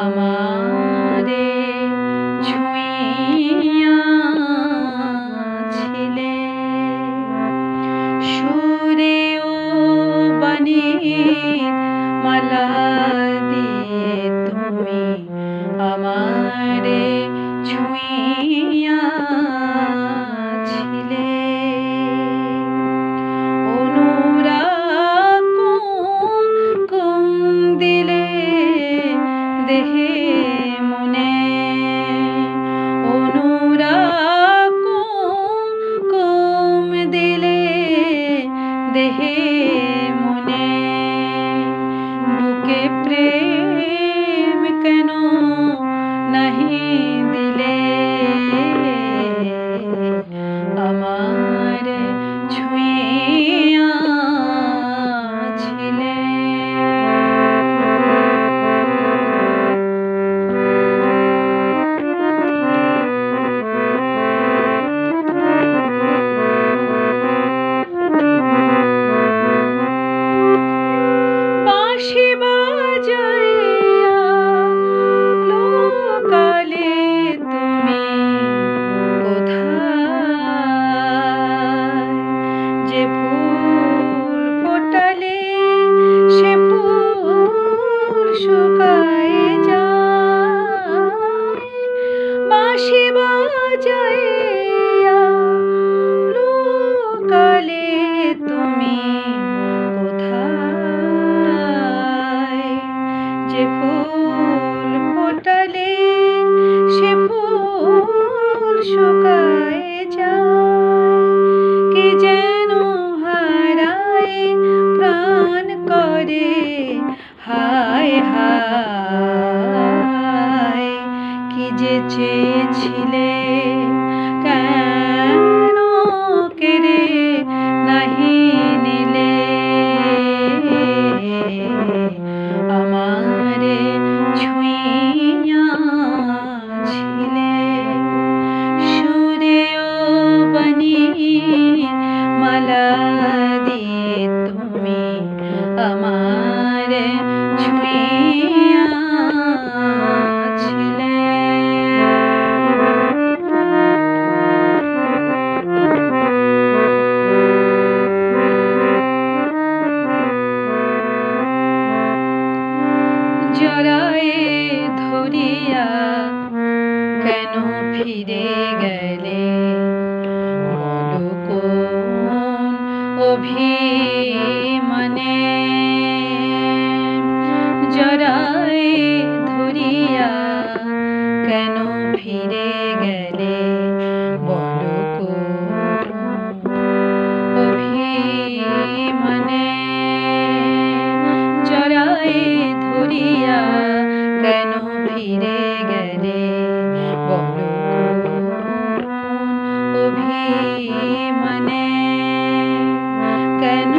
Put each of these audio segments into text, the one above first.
আমারে ছুঁইয়াছিলে সুরে ও বাণীর মালা দিয়ে তুমি আমারে ছুঁইয়াছিলে অনুরাগ কুম দিলে দেহে মনে অনুরাগ কুম দিলে দেহে মনে বুকে প্রেম কেন নাহি দিলে আমারে ছুঁইয়াছিলে বাঁশি বাজাইয়া লোকালে তুমি কোথায় যে ফুল ফোটালে সে ফুল শুকায় যায় বাঁশি বাজাইয়া লোকালে তুমি যে ফুল ফোটালে সে ফুল শুকায় যায় কে যেন হারায় প্রাণ করে হায় হায় কি যে চেয়েছিলে কেন কেড়ে নাহি নিলে আমারে ছুঁইয়াছিলে সুরে ও বাণীর মালা দিয়ে তুমি আমারে ছুঁইয়াছিলে জড়ায়ে ধরিয়া কেন ফিরে গেলে বলো কোন অভিমানে জড়ায়ে ধরিয়া কেন ফিরে গেলে বলো কোন অভিমানে জড়ায়ে ধরিয়া কেন ফিরে গেলে বলো কোন অভিমানে কেন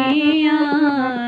আর